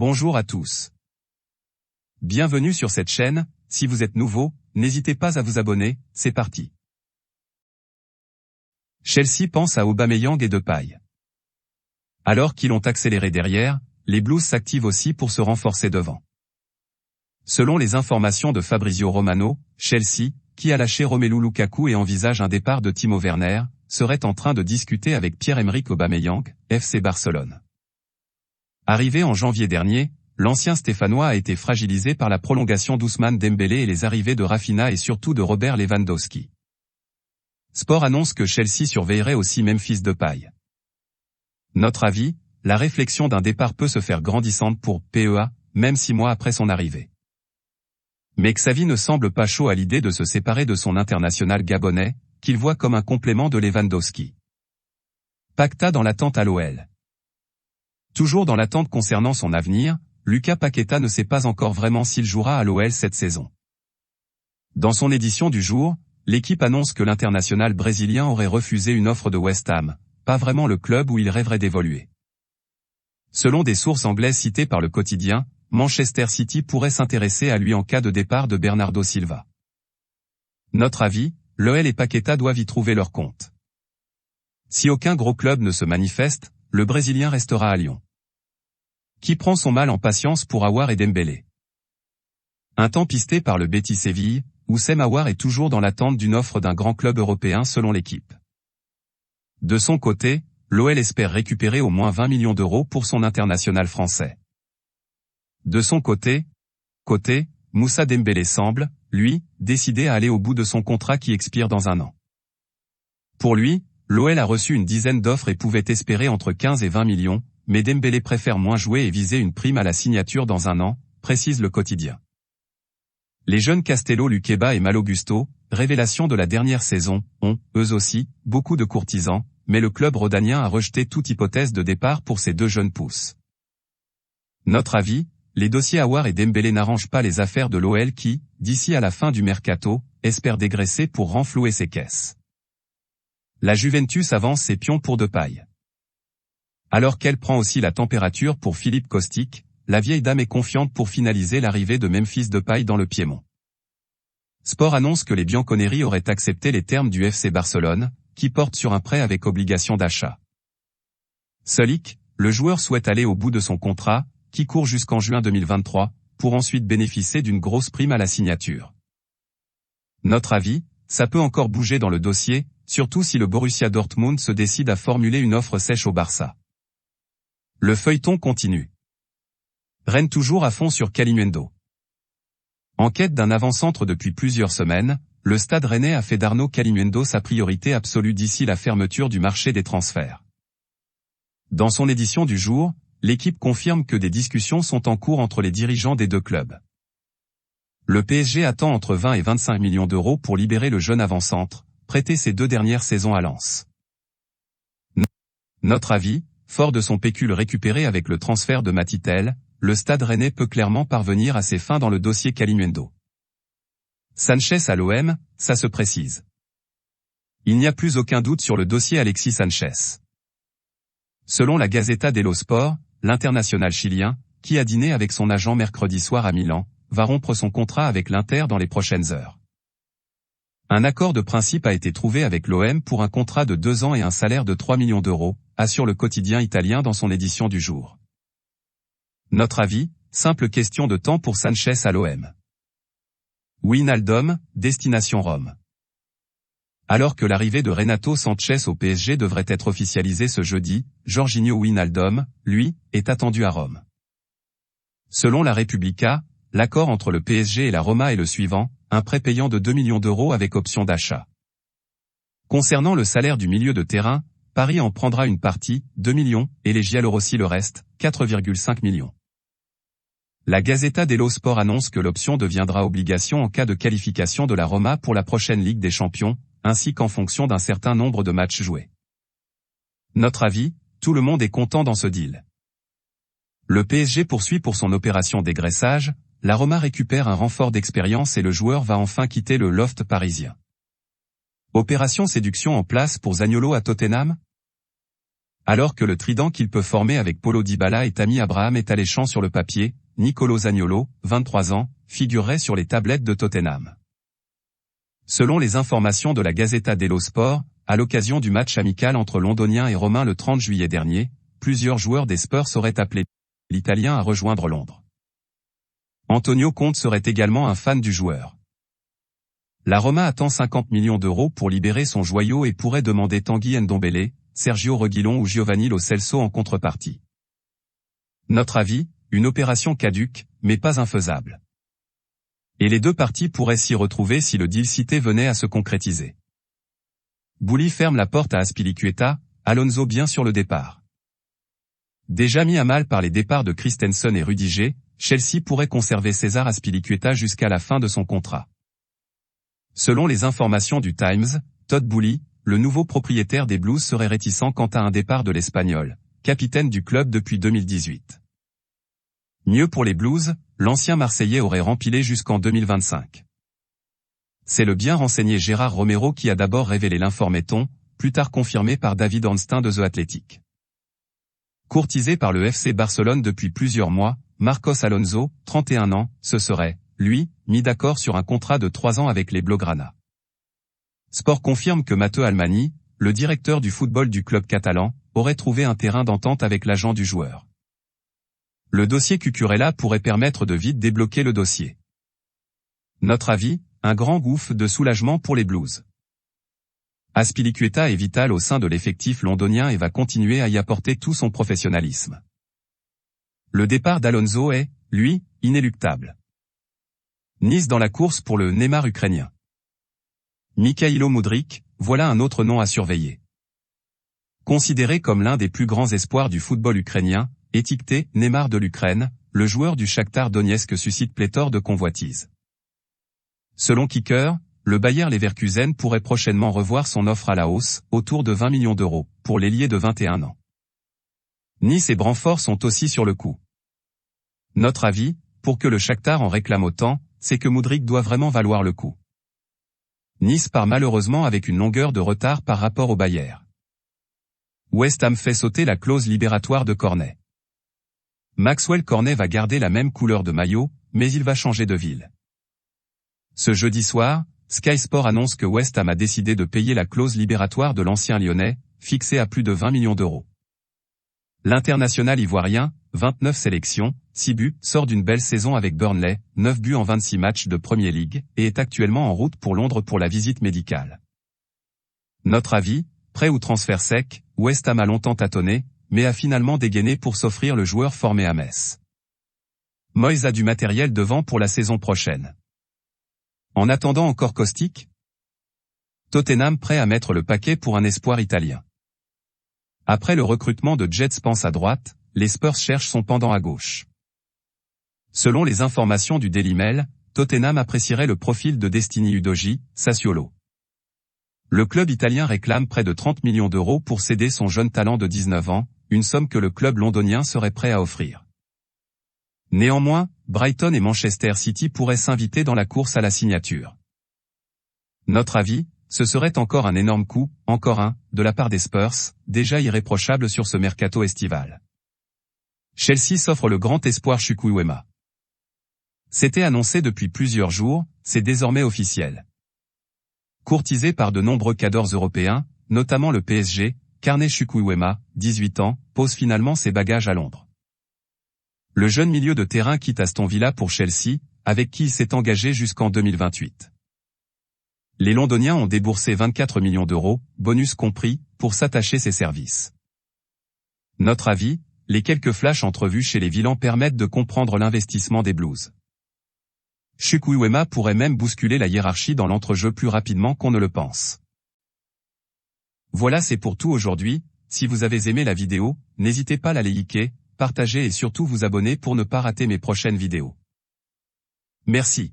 Bonjour à tous. Bienvenue sur cette chaîne, si vous êtes nouveau, n'hésitez pas à vous abonner, c'est parti. Chelsea pense à Aubameyang et Depay. Alors qu'ils ont accéléré derrière, les Blues s'activent aussi pour se renforcer devant. Selon les informations de Fabrizio Romano, Chelsea, qui a lâché Romelu Lukaku et envisage un départ de Timo Werner, serait en train de discuter avec Pierre-Emerick Aubameyang, FC Barcelone. Arrivé en janvier dernier, l'ancien Stéphanois a été fragilisé par la prolongation d'Ousmane Dembélé et les arrivées de Raphinha et surtout de Robert Lewandowski. Sport annonce que Chelsea surveillerait aussi Memphis Depay. Notre avis, la réflexion d'un départ peut se faire grandissante pour PEA, même 6 mois après son arrivée. Mais Xavi ne semble pas chaud à l'idée de se séparer de son international gabonais, qu'il voit comme un complément de Lewandowski. Pacta dans l'attente à l'OL. Toujours dans l'attente concernant son avenir, Lucas Paqueta ne sait pas encore vraiment s'il jouera à l'OL cette saison. Dans son édition du jour, l'équipe annonce que l'international brésilien aurait refusé une offre de West Ham, pas vraiment le club où il rêverait d'évoluer. Selon des sources anglaises citées par le quotidien, Manchester City pourrait s'intéresser à lui en cas de départ de Bernardo Silva. Notre avis, l'OL et Paqueta doivent y trouver leur compte. Si aucun gros club ne se manifeste, le Brésilien restera à Lyon. Qui prend son mal en patience pour Aouar et Dembélé. Un temps pisté par le Betis Séville, Houssem Aouar est toujours dans l'attente d'une offre d'un grand club européen selon l'équipe. De son côté, l'OL espère récupérer au moins 20 millions d'euros pour son international français. De son côté, Moussa Dembélé semble, lui, décidé à aller au bout de son contrat qui expire dans 1 an. Pour lui, l'OL a reçu une dizaine d'offres et pouvait espérer entre 15 et 20 millions, mais Dembélé préfère moins jouer et viser une prime à la signature dans 1 an, précise le quotidien. Les jeunes Castello Luqueba et Malo Gusto, révélations de la dernière saison, ont, eux aussi, beaucoup de courtisans, mais le club rhodanien a rejeté toute hypothèse de départ pour ces 2 jeunes pousses. Notre avis, les dossiers Aouar et Dembélé n'arrangent pas les affaires de l'OL qui, d'ici à la fin du mercato, espère dégraisser pour renflouer ses caisses. La Juventus avance ses pions pour Depay. Alors qu'elle prend aussi la température pour Philippe Kostic, la vieille dame est confiante pour finaliser l'arrivée de Memphis Depay dans le Piémont. Sport annonce que les Bianconeri auraient accepté les termes du FC Barcelone, qui porte sur un prêt avec obligation d'achat. Sulik, le joueur souhaite aller au bout de son contrat, qui court jusqu'en juin 2023, pour ensuite bénéficier d'une grosse prime à la signature. Notre avis, ça peut encore bouger dans le dossier, surtout si le Borussia Dortmund se décide à formuler une offre sèche au Barça. Le feuilleton continue. Rennes toujours à fond sur Kalimuendo. En quête d'un avant-centre depuis plusieurs semaines, le Stade Rennais a fait d'Arnaud Kalimuendo sa priorité absolue d'ici la fermeture du marché des transferts. Dans son édition du jour, l'équipe confirme que des discussions sont en cours entre les dirigeants des 2 clubs. Le PSG attend entre 20 et 25 millions d'euros pour libérer le jeune avant-centre, prêté ces 2 dernières saisons à Lens. Notre avis, fort de son pécule récupéré avec le transfert de Matitel, le Stade Rennais peut clairement parvenir à ses fins dans le dossier Kalimuendo. Sanchez à l'OM, ça se précise. Il n'y a plus aucun doute sur le dossier Alexis Sanchez. Selon la Gazzetta dello Sport, l'international chilien, qui a dîné avec son agent mercredi soir à Milan, va rompre son contrat avec l'Inter dans les prochaines heures. Un accord de principe a été trouvé avec l'OM pour un contrat de 2 ans et un salaire de 3 millions d'euros, assure le quotidien italien dans son édition du jour. Notre avis, simple question de temps pour Sanchez à l'OM. Wijnaldum, destination Rome. Alors que l'arrivée de Renato Sanchez au PSG devrait être officialisée ce jeudi, Jorginho Wijnaldum, lui, est attendu à Rome. Selon la Repubblica, l'accord entre le PSG et la Roma est le suivant, un prêt payant de 2 millions d'euros avec option d'achat. Concernant le salaire du milieu de terrain, Paris en prendra une partie, 2 millions, et les Giallorossi le reste, 4,5 millions. La Gazzetta dello Sport annonce que l'option deviendra obligation en cas de qualification de la Roma pour la prochaine Ligue des Champions, ainsi qu'en fonction d'un certain nombre de matchs joués. Notre avis, tout le monde est content dans ce deal. Le PSG poursuit pour son opération dégraissage, la Roma récupère un renfort d'expérience et le joueur va enfin quitter le loft parisien. Opération séduction en place pour Zaniolo à Tottenham ? Alors que le trident qu'il peut former avec Paulo Dybala et Tammy Abraham est alléchant sur le papier, Nicolo Zaniolo, 23 ans, figurerait sur les tablettes de Tottenham. Selon les informations de la Gazzetta dello Sport, à l'occasion du match amical entre Londoniens et Romains le 30 juillet dernier, plusieurs joueurs des Spurs auraient appelé l'Italien à rejoindre Londres. Antonio Conte serait également un fan du joueur. La Roma attend 50 millions d'euros pour libérer son joyau et pourrait demander Tanguy Ndombele, Sergio Reguilon ou Giovanni Lo Celso en contrepartie. Notre avis, une opération caduque, mais pas infaisable. Et les deux parties pourraient s'y retrouver si le deal cité venait à se concrétiser. Bouli ferme la porte à Azpilicueta, Alonso bien sur le départ. Déjà mis à mal par les départs de Christensen et Rudiger, Chelsea pourrait conserver César Azpilicueta jusqu'à la fin de son contrat. Selon les informations du Times, Todd Boehly, le nouveau propriétaire des Blues serait réticent quant à un départ de l'Espagnol, capitaine du club depuis 2018. Mieux pour les Blues, l'ancien Marseillais aurait rempilé jusqu'en 2025. C'est le bien renseigné Gérard Romero qui a d'abord révélé l'informait-on, plus tard confirmé par David Ornstein de The Athletic. Courtisé par le FC Barcelone depuis plusieurs mois, Marcos Alonso, 31 ans, se serait, lui, mis d'accord sur un contrat de 3 ans avec les Blaugrana. Sport confirme que Matteo Almani, le directeur du football du club catalan, aurait trouvé un terrain d'entente avec l'agent du joueur. Le dossier Cucurella pourrait permettre de vite débloquer le dossier. Notre avis, un grand gouffre de soulagement pour les Blues. Azpilicueta est vital au sein de l'effectif londonien et va continuer à y apporter tout son professionnalisme. Le départ d'Alonso est, lui, inéluctable. Nice dans la course pour le Neymar ukrainien. Mikhailo Mudryk, voilà un autre nom à surveiller. Considéré comme l'un des plus grands espoirs du football ukrainien, étiqueté Neymar de l'Ukraine, le joueur du Shakhtar Donetsk suscite pléthore de convoitises. Selon Kicker, le Bayer Leverkusen pourrait prochainement revoir son offre à la hausse, autour de 20 millions d'euros, pour l'ailier de 21 ans. Nice et Brentford sont aussi sur le coup. Notre avis, pour que le Shakhtar en réclame autant, c'est que Mudryk doit vraiment valoir le coup. Nice part malheureusement avec une longueur de retard par rapport au Bayer. West Ham fait sauter la clause libératoire de Cornet. Maxwell Cornet va garder la même couleur de maillot, mais il va changer de ville. Ce jeudi soir, Sky Sport annonce que West Ham a décidé de payer la clause libératoire de l'ancien Lyonnais, fixée à plus de 20 millions d'euros. L'international ivoirien, 29 sélections, 6 buts, sort d'une belle saison avec Burnley, 9 buts en 26 matchs de Premier League, et est actuellement en route pour Londres pour la visite médicale. Notre avis, prêt ou transfert sec, West Ham a longtemps tâtonné, mais a finalement dégainé pour s'offrir le joueur formé à Metz. Moyes a du matériel devant pour la saison prochaine. En attendant encore caustique ? Tottenham prêt à mettre le paquet pour un espoir italien. Après le recrutement de Jed Spence à droite, les Spurs cherchent son pendant à gauche. Selon les informations du Daily Mail, Tottenham apprécierait le profil de Destiny Udogie, Sassuolo. Le club italien réclame près de 30 millions d'euros pour céder son jeune talent de 19 ans, une somme que le club londonien serait prêt à offrir. Néanmoins, Brighton et Manchester City pourraient s'inviter dans la course à la signature. Notre avis, ce serait encore un énorme coup, encore un, de la part des Spurs, déjà irréprochable sur ce mercato estival. Chelsea s'offre le grand espoir Chukwuemeka. C'était annoncé depuis plusieurs jours, c'est désormais officiel. Courtisé par de nombreux cadors européens, notamment le PSG, Carnet Chukwuemeka, 18 ans, pose finalement ses bagages à Londres. Le jeune milieu de terrain quitte Aston Villa pour Chelsea, avec qui il s'est engagé jusqu'en 2028. Les Londoniens ont déboursé 24 millions d'euros, bonus compris, pour s'attacher ses services. Notre avis, les quelques flashs entrevus chez les Villans permettent de comprendre l'investissement des Blues. Chukwuemeka pourrait même bousculer la hiérarchie dans l'entrejeu plus rapidement qu'on ne le pense. Voilà, c'est pour tout aujourd'hui. Si vous avez aimé la vidéo, n'hésitez pas à la liker, partager et surtout vous abonner pour ne pas rater mes prochaines vidéos. Merci.